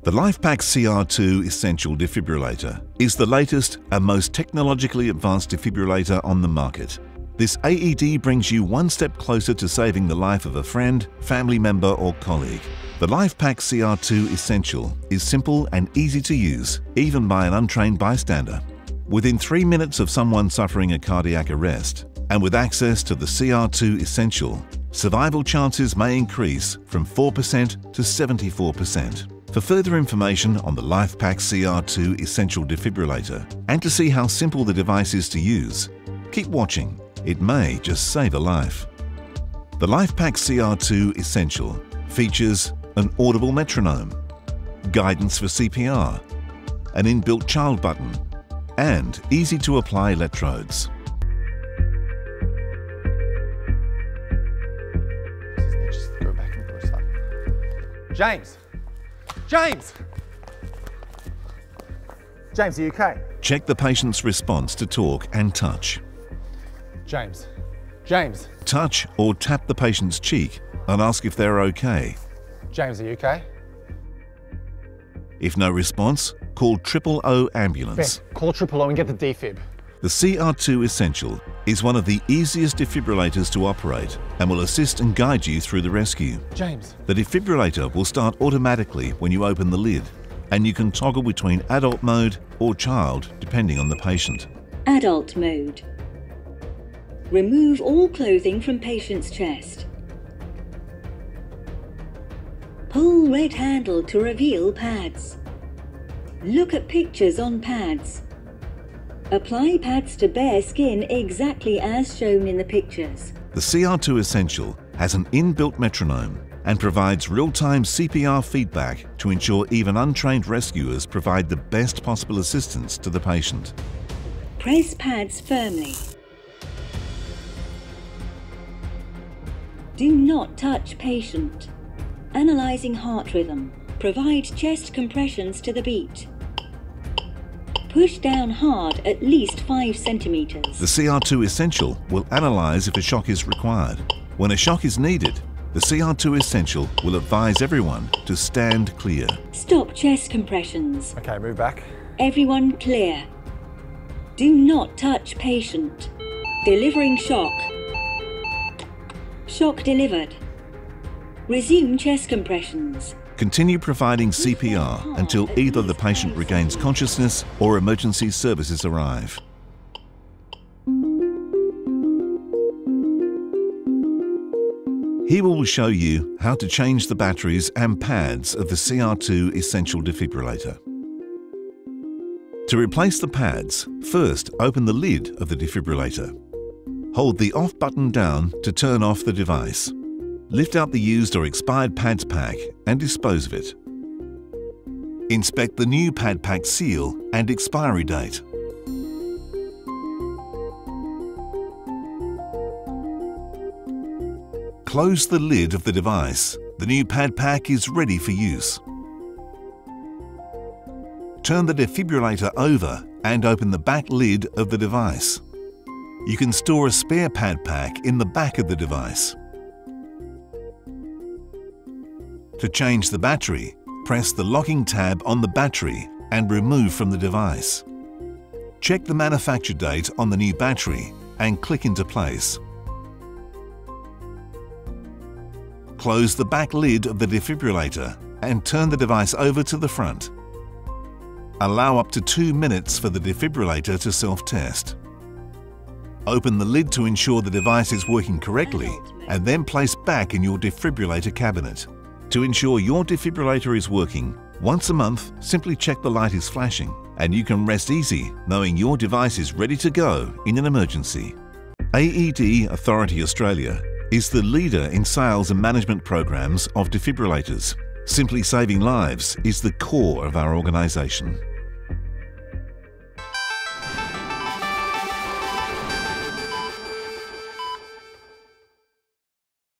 The LifePak CR2 Essential Defibrillator is the latest and most technologically advanced defibrillator on the market. This AED brings you one step closer to saving the life of a friend, family member or colleague. The LifePak CR2 Essential is simple and easy to use, even by an untrained bystander. Within 3 minutes of someone suffering a cardiac arrest, and with access to the CR2 Essential, survival chances may increase from 4% to 74%. For further information on the LifePak CR2 Essential Defibrillator and to see how simple the device is to use, keep watching. It may just save a life. The LifePak CR2 Essential features an audible metronome, guidance for CPR, an inbuilt child button, and easy-to-apply electrodes. Just go back and push that. James! James! James, are you okay? Check the patient's response to talk and touch. James. James. Touch or tap the patient's cheek and ask if they're okay. James, are you okay? If no response, call 000 ambulance. Ben, call 000 and get the defib. The CR2 Essential is one of the easiest defibrillators to operate and will assist and guide you through the rescue. James. The defibrillator will start automatically when you open the lid, and you can toggle between adult mode or child depending on the patient. Adult mode. Remove all clothing from patient's chest. Pull red handle to reveal pads. Look at pictures on pads. Apply pads to bare skin exactly as shown in the pictures. The CR2 Essential has an inbuilt metronome and provides real-time CPR feedback to ensure even untrained rescuers provide the best possible assistance to the patient. Press pads firmly. Do not touch patient. Analyzing heart rhythm. Provide chest compressions to the beat. Push down hard at least 5 centimeters. The CR2 Essential will analyze if a shock is required. When a shock is needed, the CR2 Essential will advise everyone to stand clear. Stop chest compressions. Okay, move back. Everyone clear. Do not touch patient. Delivering shock. Shock delivered. Resume chest compressions. Continue providing CPR until either the patient regains consciousness or emergency services arrive. Here we will show you how to change the batteries and pads of the CR2 Essential Defibrillator. To replace the pads, first open the lid of the defibrillator. Hold the off button down to turn off the device. Lift out the used or expired pads pack and dispose of it. Inspect the new pad pack seal and expiry date. Close the lid of the device. The new pad pack is ready for use. Turn the defibrillator over and open the back lid of the device. You can store a spare pad pack in the back of the device. To change the battery, press the locking tab on the battery and remove from the device. Check the manufacture date on the new battery and click into place. Close the back lid of the defibrillator and turn the device over to the front. Allow up to 2 minutes for the defibrillator to self-test. Open the lid to ensure the device is working correctly and then place back in your defibrillator cabinet. To ensure your defibrillator is working, once a month, simply check the light is flashing and you can rest easy knowing your device is ready to go in an emergency. AED Authority Australia is the leader in sales and management programs of defibrillators. Simply saving lives is the core of our organisation.